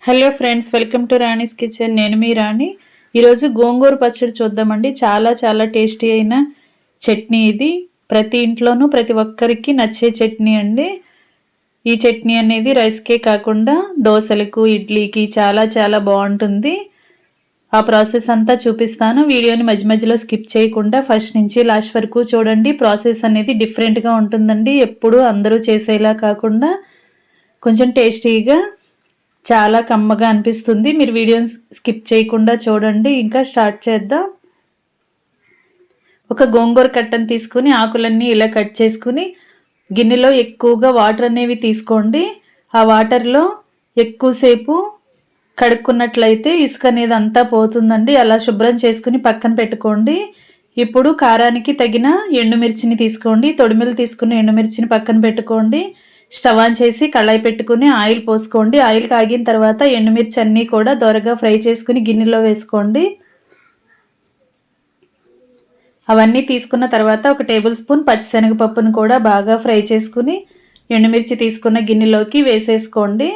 Hello friends, welcome to Rani's kitchen. నేను మీ రాణి. ఈరోజు గోంగూర పచ్చడి చూద్దామండి. చాలా చాలా టేస్టీ అయిన చట్నీ ఇది. ప్రతి ఇంట్లోనూ ప్రతి ఒక్కరికి నచ్చే చట్నీ అండి. ఈ చట్నీ అనేది రైస్కే కాకుండా దోశలకు, ఇడ్లీకి చాలా చాలా బాగుంటుంది. ఆ ప్రాసెస్ అంతా చూపిస్తాను. వీడియోని మధ్య మధ్యలో స్కిప్ చేయకుండా ఫస్ట్ నుంచి లాస్ట్ వరకు చూడండి. ప్రాసెస్ అనేది డిఫరెంట్గా ఉంటుందండి. ఎప్పుడు అందరూ చేసేలా కాకుండా కొంచెం టేస్టీగా, చాలా కమ్మగా అనిపిస్తుంది. మీరు వీడియోని స్కిప్ చేయకుండా చూడండి. ఇంకా స్టార్ట్ చేద్దాం. ఒక గోంగూర కట్టను తీసుకుని ఆకులన్నీ ఇలా కట్ చేసుకుని గిన్నెలో ఎక్కువగా వాటర్ అనేవి తీసుకోండి. ఆ వాటర్లో ఎక్కువసేపు కడుక్కున్నట్లయితే ఇసుక అనేది అంతా పోతుందండి. అలా శుభ్రం చేసుకుని పక్కన పెట్టుకోండి. ఇప్పుడు కారానికి తగిన ఎండుమిర్చిని తీసుకోండి. తొడిమిలు తీసుకుని ఎండుమిర్చిని పక్కన పెట్టుకోండి. స్టవ్ ఆన్ చేసి కళాయి పెట్టుకుని ఆయిల్ పోసుకోండి. ఆయిల్ కాగిన తర్వాత ఎండుమిర్చి అన్నీ కూడా దోరగా ఫ్రై చేసుకుని గిన్నెలో వేసుకోండి. అవన్నీ తీసుకున్న తర్వాత ఒక టేబుల్ స్పూన్ పచ్చిశనగపప్పును కూడా బాగా ఫ్రై చేసుకుని ఎండుమిర్చి తీసుకున్న గిన్నెలోకి వేసేసుకోండి.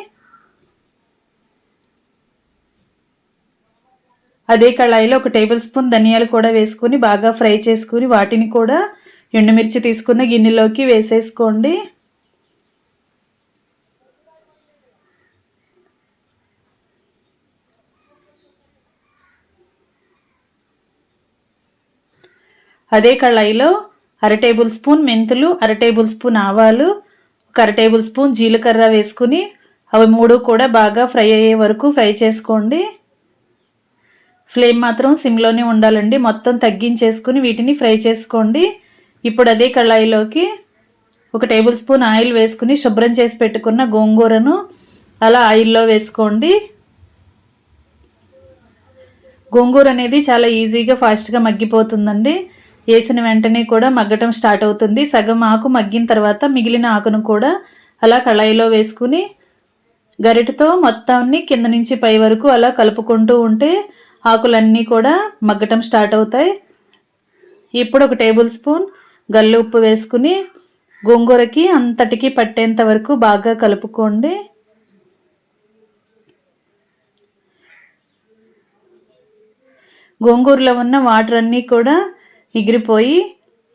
అదే కళాయిలో ఒక టేబుల్ స్పూన్ ధనియాలు కూడా వేసుకుని బాగా ఫ్రై చేసుకుని వాటిని కూడా ఎండుమిర్చి తీసుకున్న గిన్నెలోకి వేసేసుకోండి. అదే కళాయిలో అర టేబుల్ స్పూన్ మెంతులు, అర టేబుల్ స్పూన్ ఆవాలు, ఒక అర టేబుల్ స్పూన్ జీలకర్ర వేసుకుని అవి మూడు కూడా బాగా ఫ్రై అయ్యే వరకు ఫ్రై చేసుకోండి. ఫ్లేమ్ మాత్రం సిమ్లోనే ఉండాలండి. మొత్తం తగ్గించేసుకుని వీటిని ఫ్రై చేసుకోండి. ఇప్పుడు అదే కళాయిలోకి ఒక టేబుల్ స్పూన్ ఆయిల్ వేసుకుని శుభ్రం చేసి పెట్టుకున్న గోంగూరను అలా ఆయిల్లో వేసుకోండి. గోంగూర అనేది చాలా ఈజీగా ఫాస్ట్గా మగ్గిపోతుందండి. వేసిన వెంటనే కూడా మగ్గటం స్టార్ట్ అవుతుంది. సగం ఆకు మగ్గిన తర్వాత మిగిలిన ఆకును కూడా అలా కళాయిలో వేసుకుని గరిటతో మొత్తాన్ని కింద నుంచి పై వరకు అలా కలుపుకుంటూ ఉంటే ఆకులన్నీ కూడా మగ్గటం స్టార్ట్ అవుతాయి. ఇప్పుడు ఒక టేబుల్ స్పూన్ గల్లు ఉప్పు వేసుకుని గోంగూరకి అంతటికి పట్టేంత వరకు బాగా కలుపుకోండి. గోంగూరలో ఉన్న వాటర్ అన్నీ కూడా ఎగిరిపోయి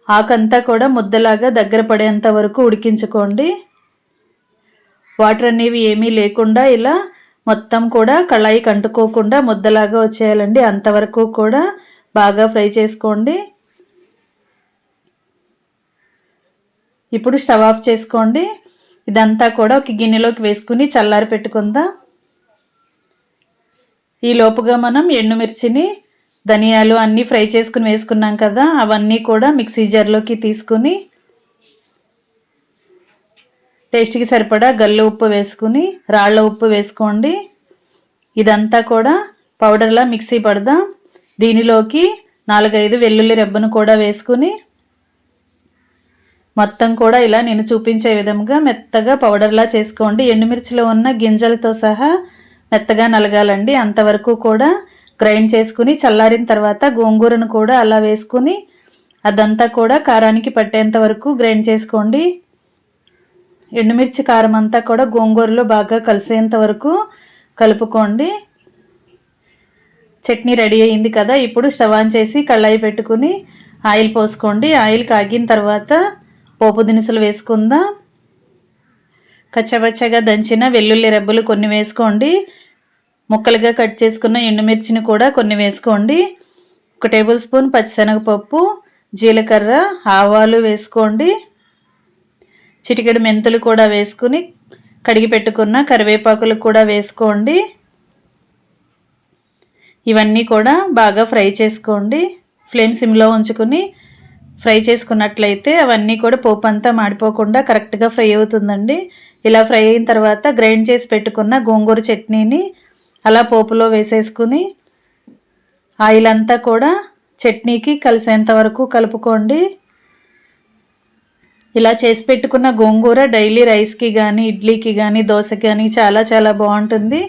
ఆకంతా కూడా ముద్దలాగా దగ్గర పడేంత వరకు ఉడికించుకోండి. వాటర్ అనేవి ఏమీ లేకుండా ఇలా మొత్తం కూడా కళాయికి అంటుకోకుండా ముద్దలాగా వచ్చేయాలండి. అంతవరకు కూడా బాగా ఫ్రై చేసుకోండి. ఇప్పుడు స్టవ్ ఆఫ్ చేసుకోండి. ఇదంతా కూడా ఒక గిన్నెలోకి వేసుకుని చల్లారి పెట్టుకుందాం. ఈ లోపుగా మనం ఎండుమిర్చిని, ధనియాలు అన్నీ ఫ్రై చేసుకుని వేసుకున్నాం కదా, అవన్నీ కూడా మిక్సీ జార్లోకి తీసుకుని టేస్ట్కి సరిపడా గల్లు ఉప్పు వేసుకుని రాళ్ళ ఉప్పు వేసుకోండి. ఇదంతా కూడా పౌడర్లా మిక్సీ పడదాం. దీనిలోకి 4-5 వెల్లుల్లి రెబ్బను కూడా వేసుకుని మొత్తం కూడా ఇలా నేను చూపించే విధంగా మెత్తగా పౌడర్లా చేసుకోండి. ఎండుమిర్చిలో ఉన్న గింజలతో సహా మెత్తగా నలగాలండి. అంతవరకు కూడా గ్రైండ్ చేసుకుని చల్లారిన తర్వాత గోంగూరను కూడా అలా వేసుకుని అదంతా కూడా కారానికి పట్టేంత వరకు గ్రైండ్ చేసుకోండి. ఎండుమిర్చి కారం అంతా కూడా గోంగూరలో బాగా కలిసేంత వరకు కలుపుకోండి. చట్నీ రెడీ అయింది కదా. ఇప్పుడు స్టవ్ ఆన్ చేసి కళాయి పెట్టుకుని ఆయిల్ పోసుకోండి. ఆయిల్ కాగిన తర్వాత పోపు దినుసులు వేసుకుందాం. కచ్చపచ్చగా దంచిన వెల్లుల్లి రెబ్బలు కొన్ని వేసుకోండి. ముక్కలుగా కట్ చేసుకున్న ఎండుమిర్చిని కూడా కొన్ని వేసుకోండి. ఒక టేబుల్ స్పూన్ పచ్చిశనగపప్పు, జీలకర్ర, ఆవాలు వేసుకోండి. చిటికెడు మెంతులు కూడా వేసుకుని కడిగి పెట్టుకున్న కరివేపాకులు కూడా వేసుకోండి. ఇవన్నీ కూడా బాగా ఫ్రై చేసుకోండి. ఫ్లేమ్ సిమ్లో ఉంచుకుని ఫ్రై చేసుకున్నట్లయితే అవన్నీ కూడా పోపు అంతా మాడిపోకుండా కరెక్ట్గా ఫ్రై అవుతుందండి. ఇలా ఫ్రై అయిన తర్వాత గ్రైండ్ చేసి పెట్టుకున్న గోంగూర చట్నీని అలా పోపులో వేసేసుకుని ఆయిల్ అంతా కూడా చట్నీకి కలిసేంత వరకు కలుపుకోండి. ఇలా చేసి పెట్టుకున్న గోంగూర డైలీ రైస్కి కానీ, ఇడ్లీకి కానీ, దోశకి కానీ చాలా చాలా బాగుంటుంది.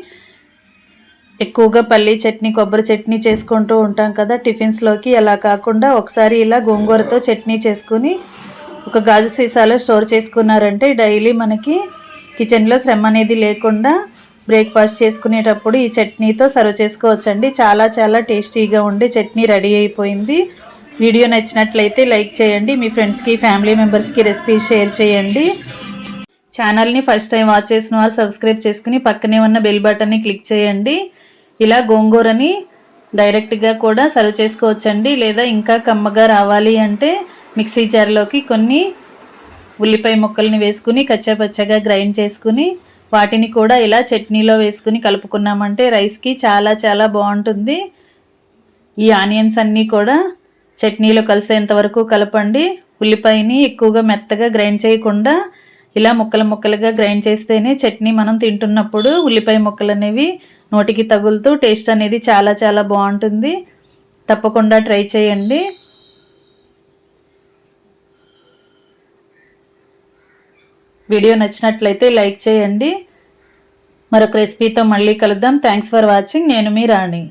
ఎక్కువగా పల్లీ చట్నీ, కొబ్బరి చట్నీ చేసుకుంటూ ఉంటాం కదా టిఫిన్స్లోకి. అలా కాకుండా ఒకసారి ఇలా గోంగూరతో చట్నీ చేసుకుని ఒక గాజు సీసాలో స్టోర్ చేసుకున్నారంటే డైలీ మనకి కిచెన్లో శ్రమ అనేది లేకుండా బ్రేక్ఫాస్ట్ చేసుకునేటప్పుడు ఈ చట్నీతో సర్వ్ చేసుకోవచ్చండి. చాలా చాలా టేస్టీగా ఉండే చట్నీ రెడీ అయిపోయింది. వీడియో నచ్చినట్లయితే లైక్ చేయండి. మీ ఫ్రెండ్స్కి ఫ్యామిలీ మెంబర్స్కి రెసిపీ షేర్ చేయండి. ఛానల్ని ఫస్ట్ టైం వాచ్ చేసిన వాళ్ళు సబ్స్క్రైబ్ చేసుకుని పక్కనే ఉన్న బెల్ బటన్ని క్లిక్ చేయండి. ఇలా గోంగూరని డైరెక్ట్గా కూడా సర్వ్ చేసుకోవచ్చండి. లేదా ఇంకా కమ్మగా రావాలి అంటే మిక్సీ జార్లోకి కొన్ని ఉల్లిపాయ ముక్కల్ని వేసుకుని కచ్చాపచ్చగా గ్రైండ్ చేసుకుని వాటిని కూడా ఇలా చట్నీలో వేసుకుని కలుపుకున్నామంటే రైస్కి చాలా చాలా బాగుంటుంది. ఈ ఆనియన్స్ అన్నీ కూడా చట్నీలో కలిసేంత వరకు కలపండి. ఉల్లిపాయని ఎక్కువగా మెత్తగా గ్రైండ్ చేయకుండా ఇలా ముక్కలుగా గ్రైండ్ చేస్తేనే చట్నీ మనం తింటున్నప్పుడు ఉల్లిపాయ ముక్కలు అనేవి నోటికి తగులుతూ టేస్ట్ అనేది చాలా చాలా బాగుంటుంది. తప్పకుండా ట్రై చేయండి. వీడియో నచ్చినట్లయితే లైక్ చేయండి. మరొక రెసిపీతో మళ్ళీ కలుద్దాం. Thanks for watching. నేను మీ రాణి.